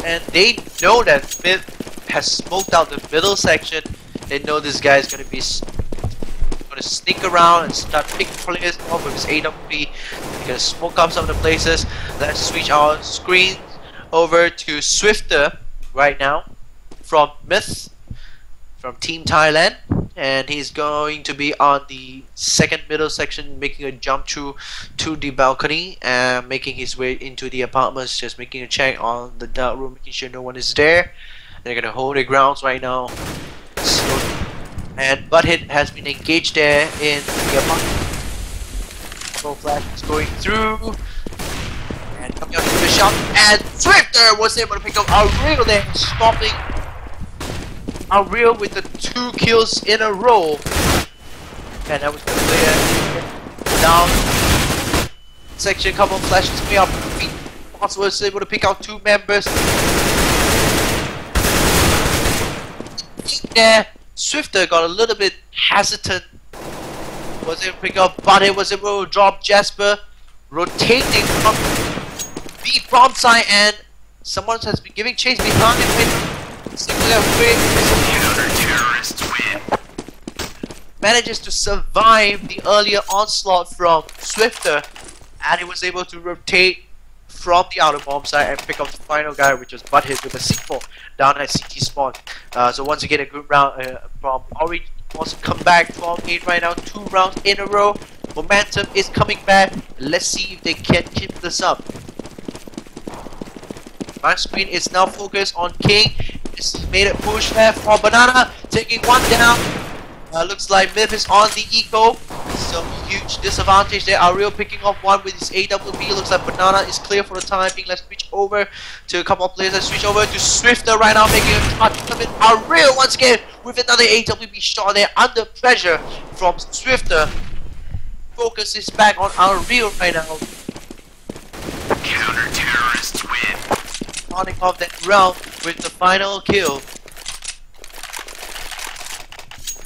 And they know that MITH has smoked out the middle section. They know this guy is going to be sneak around and start picking players off with his AWP. He's going to smoke up some of the places. Let's switch our screen over to Swifter right now from MITH, from Team Thailand. And he's going to be on the second middle section, making a jump through to the balcony and making his way into the apartments, just making a check on the dark room, making sure no one is there. They're gonna hold their grounds right now. So, and Butthead has been engaged there in the apartment. Double flash is going through and coming out to the shot, and Swifter was able to pick up a real there, stopping Ariel with the 2 kills in a row. And that was the player down section, couple of flashes way up feet. Also was able to pick out 2 members. There, Swifter got a little bit hesitant. Was able to pick up, but it was able to drop Jasper, rotating from the bomb side, and someone has been giving chase behind him. Counter-terrorists win. Manages to survive the earlier onslaught from Swifter, and he was able to rotate from the outer bomb side and pick up the final guy, which was Butthead with a C4 down at CT spawn. So once again, a good round from Orange. Wants to come back from 8 right now, 2 rounds in a row. Momentum is coming back. Let's see if they can keep this up. My screen is now focused on King. He's made a push there for Banana, taking 1 down. Looks like MITH is on the eco. So huge disadvantage there. Ariel picking off 1 with his AWP. Looks like Banana is clear for the time being. Let's switch over to a couple of players. Let's switch over to Swifter right now, making a touch of it. Ariel once again with another AWP shot there under pressure from Swifter. Focus is back on Ariel right now. Counter-terrorists win. Starting off that round with the final kill.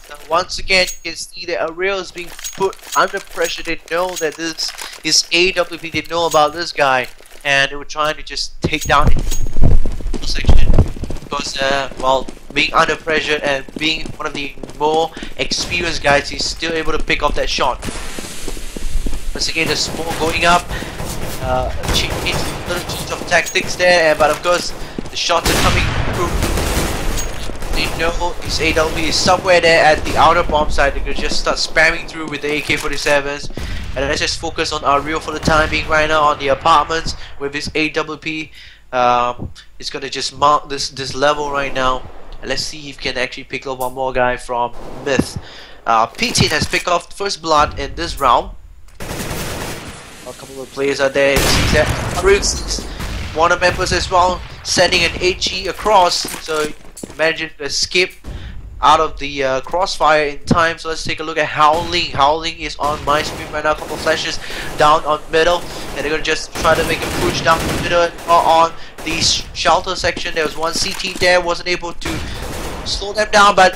So once again, you can see that Ariel is being put under pressure. They know that this is AWP. They know about this guy, and they were trying to just take down the section because, well, being under pressure and being one of the more experienced guys, he's still able to pick off that shot. Once again, the smoke going up. Little change of tactics there, but of course the shots are coming through. They know his AWP is somewhere there at the outer bomb side. They could just start spamming through with the AK-47s And let's just focus on Ariel for the time being right now on the apartments with his AWP. It's gonna just mark this level right now. And let's see if he can actually pick up one more guy from Myth. P-Team has picked off first blood in this round. A couple of players are there. One of the members as well, sending an HE across, so managed to escape out of the crossfire in time. So let's take a look at Howling. Howling is on my screen right now. A couple of flashes down on middle, and they're gonna just try to make a push down the middle or on the shelter section. There was one CT there, wasn't able to slow them down, but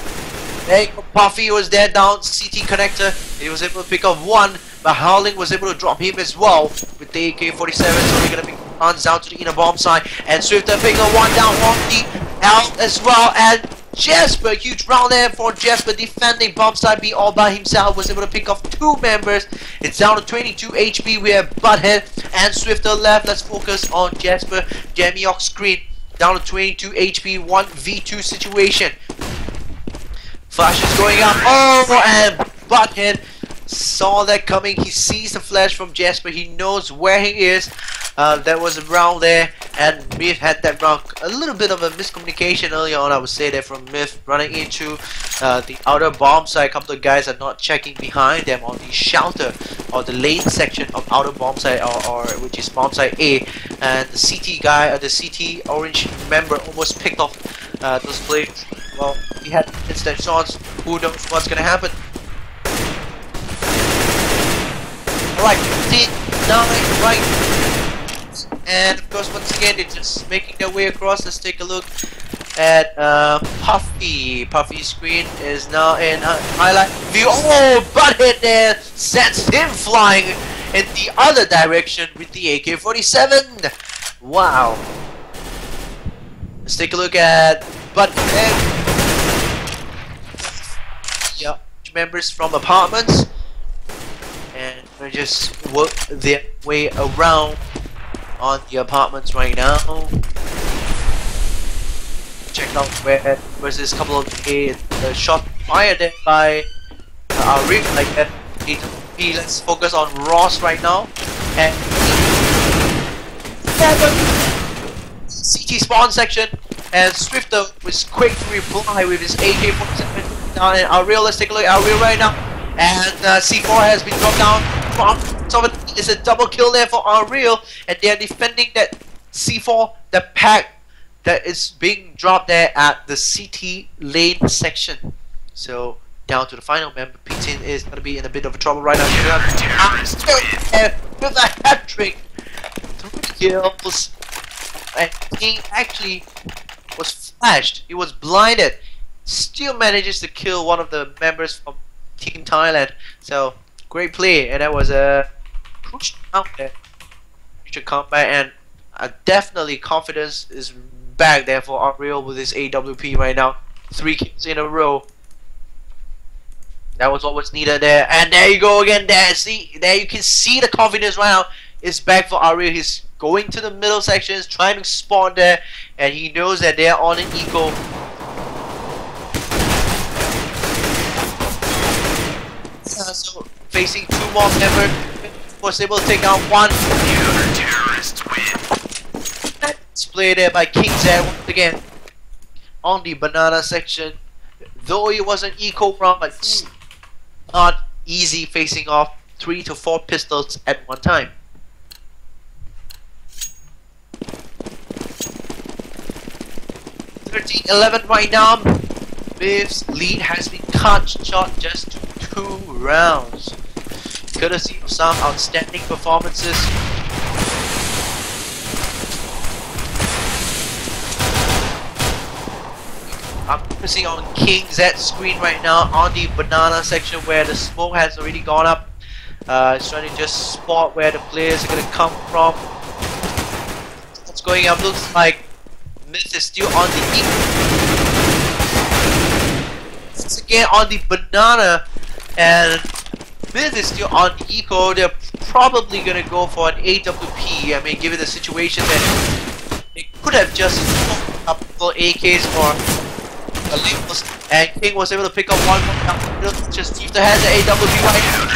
hey, Puffy was there down CT connector. He was able to pick up one, but Howling was able to drop him as well with the AK-47. So they're gonna be runs down to the inner bomb side, and Swifter picking up one down on the out as well. And Jasper, huge round there for Jasper, defending bomb side B all by himself, was able to pick off two members. It's down to 22 HP. We have Butthead and Swifter left. Let's focus on Jasper. Demiok screen down to 22 HP, 1v2 situation. Flash is going up. Oh, and Butthead saw that coming. He sees the flash from Jasper. He knows where he is. There was a round there, and Myth had that round. A little bit of a miscommunication earlier on, I would say, that from Myth running into the outer bomb side. A couple of guys are not checking behind them on the shelter or the lane section of outer bomb side, or which is bomb side A. And the CT guy, the CT orange member, almost picked off those players. Well, he had instant shots. Who knows what's gonna happen? Alright, 9 right. And of course, once again, they're just making their way across. Let's take a look at Puffy. Puffy's screen is now in highlight view. Oh, Butthead there sends him flying in the other direction with the AK-47. Wow. Let's take a look at Butthead. Yeah, members from apartments, and they just work their way around on the apartments right now. Check out where versus a couple of shot fired there by Rick like that. Let's focus on Ross right now. And CT spawn section, and Swifter was quick to reply with his AK-47 down. And Ariel, let's take a look at Ariel right now. And C4 has been dropped down from someone. It's a double kill there for Ariel, and they are defending that C4, the pack that is being dropped there at the CT lane section. So down to the final member. P10 is going to be in a bit of trouble right now. With a hat trick, 3 kills, and he actually was flashed. He was blinded. Still manages to kill one of the members from Team Thailand. So great play, and that was a crucial out there. Future combat, and definitely confidence is back there for Unreal with his AWP right now. 3 kills in a row. That was what was needed there, and there you go again. There, see, there you can see the confidence right now is back for Ariel. He's going to the middle sections, trying to spawn there, and he knows that they're on an eco. So facing 2 more members, was able to take out one. Terrorist win. Display there by King's Air once again on the banana section. Though it was an eco round, but it's not easy facing off 3 to 4 pistols at one time. (13-11) right now. Myth's lead has been cut short just to 2 rounds, courtesy of some outstanding performances. I'm focusing on King Z's screen right now on the banana section where the smoke has already gone up. It's trying to just spot where the players are going to come from. What's going up? Looks like Myth is still on the eco. Once again on the banana, and Myth is still on the eco. They're probably going to go for an AWP. I mean, given the situation that they could have just a couple AKs or labels, and King was able to pick up one from down the middle. Just Steve has the AWP right now.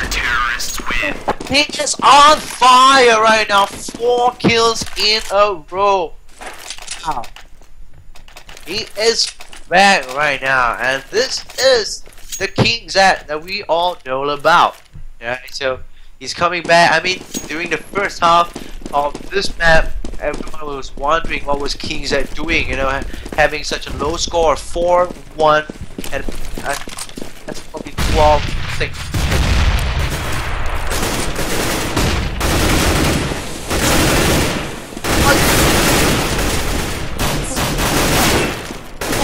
He is on fire right now. 4 kills in a row. Wow. He is back right now, and this is the King Zed that we all know about. Yeah, so he's coming back. I mean, during the first half of this map, everyone was wondering what was King Zed doing. You know, having such a low score, 4-1, and that's probably 12 things.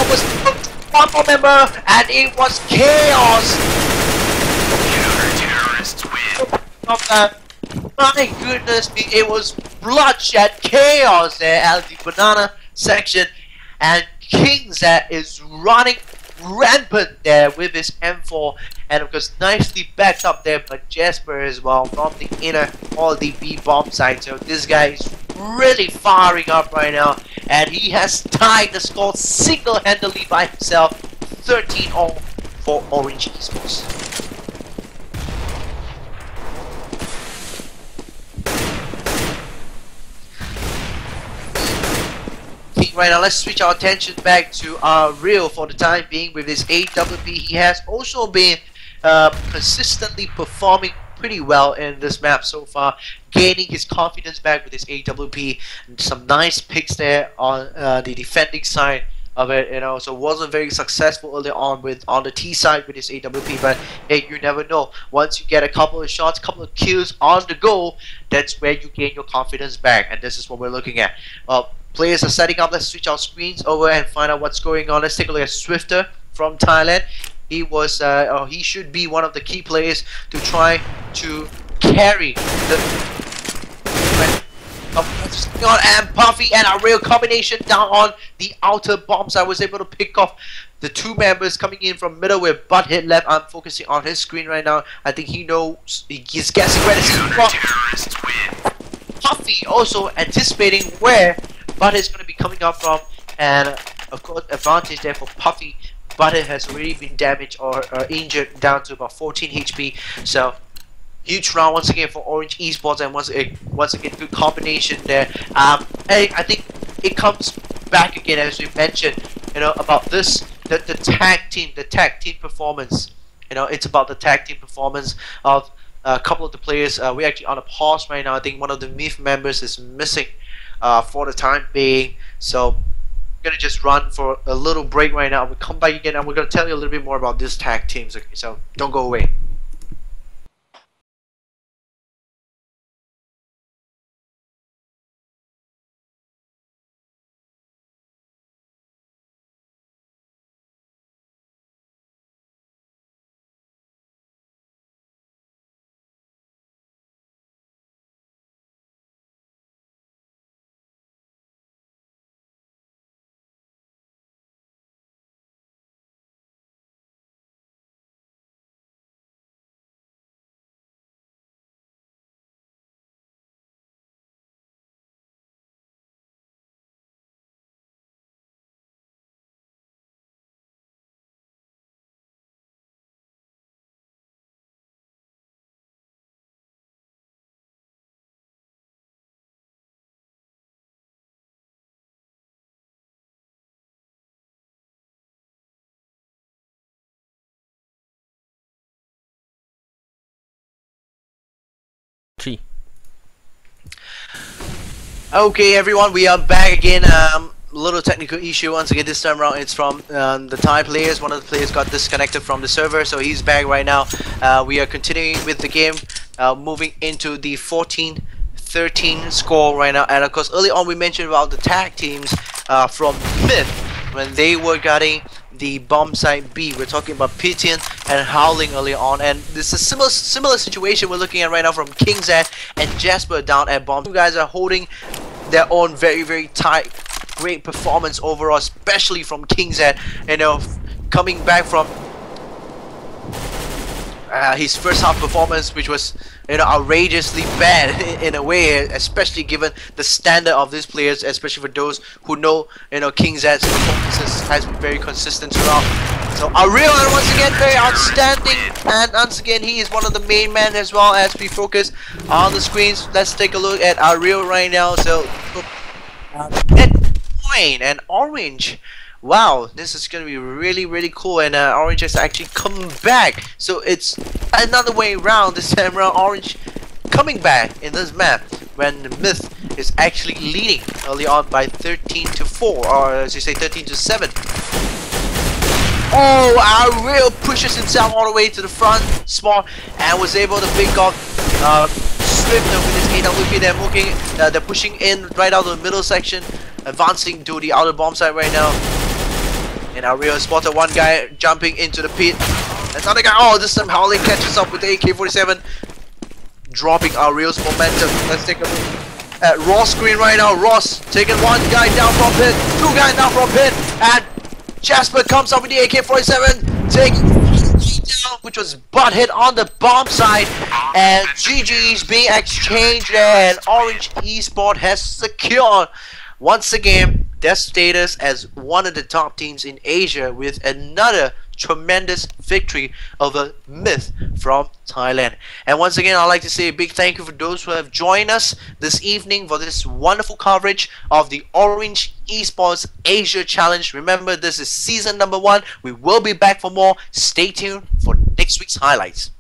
Was one more member, and it was chaos. Counter-terrorists win. My goodness me, it was bloodshed, chaos there at the banana section, and King Zed is running rampant there with his M4, and of course nicely backed up there by Jasper as well from the inner or the B bomb side. So this guy is really firing up right now, and he has tied the score single-handedly by himself, 13-all for Orange Esports. Right now, let's switch our attention back to Real for the time being with his AWP. He has also been consistently performing pretty well in this map so far, gaining his confidence back with his AWP, and some nice picks there on the defending side of it. You know, so wasn't very successful early on the T side with his AWP, but hey, you never know. Once you get a couple of shots, couple of kills on the go, that's where you gain your confidence back, and this is what we're looking at. Players are setting up. Let's switch our screens over and find out what's going on. Let's take a look at Swifter from Thailand. He was, or he should be one of the key players to try to carry the. And Puffy and a real combination down on the outer bombs. I was able to pick off the 2 members coming in from middle with butt hit left. I'm focusing on his screen right now. I think he knows. He's guessing where this is from. Puffy also anticipating where Butthead is going to be coming up from, and of course advantage there for Puffy. Butthead has already been damaged or injured down to about 14 HP, so huge round once again for Orange Esports, and once again good combination there. Hey, I think it comes back again, as we mentioned, you know, about this, the tag team performance. You know, it's about the tag team performance of a couple of the players. We're actually on a pause right now. I think one of the MITH members is missing for the time being, so I'm gonna just run for a little break right now. We'll come back again and we're gonna tell you a little bit more about this tag teams. Okay, so don't go away. Okay, everyone, we are back again. Little technical issue once again. This time around, it's from the Thai players. One of the players got disconnected from the server, so he's back right now. We are continuing with the game, moving into the 14-13 score right now. And of course, early on we mentioned about the tag teams from MITH when they were getting the bomb site B. We're talking about Pitian and Howling early on, and this is a similar situation we're looking at right now from King Zed and Jasper down at bomb. You guys are holding their own very tight, great performance overall, especially from King Zed. You know, coming back from his first half performance, which was, you know, outrageously bad in a way, especially given the standard of these players, especially for those who know, you know, King Zed's performances has been very consistent throughout. So Ariel, and once again, very outstanding, and once again, he is one of the main men as well. As we focus on the screens, let's take a look at Ariel right now. So, red, green, and orange. Wow, this is gonna be really cool, and orange has actually come back. So it's another way around this time around. Orange coming back in this map when Myth is actually leading early on by 13-4, or as you say, 13-7. Oh, Ariel pushes himself all the way to the front, smart, and was able to pick off Swift with his AWP. They're pushing in right out of the middle section, advancing to the outer bomb site right now. And Ariel spotted one guy jumping into the pit. Another guy, oh, this time Howling catches up with the AK-47, dropping Ariel's momentum. Let's take a look at Ross' screen right now. Ross taking one guy down from pit, two guys down from pit, and Jasper comes up with the AK-47, taking down, which was butt hit on the bomb side, and GG's being exchanged, and Orange Esport has secured once again their status as one of the top teams in Asia with another tremendous victory over Myth from Thailand. And once again, I'd like to say a big thank you for those who have joined us this evening for this wonderful coverage of the Orange Esports Asia Challenge. Remember, this is season number 1. We will be back for more. Stay tuned for next week's highlights.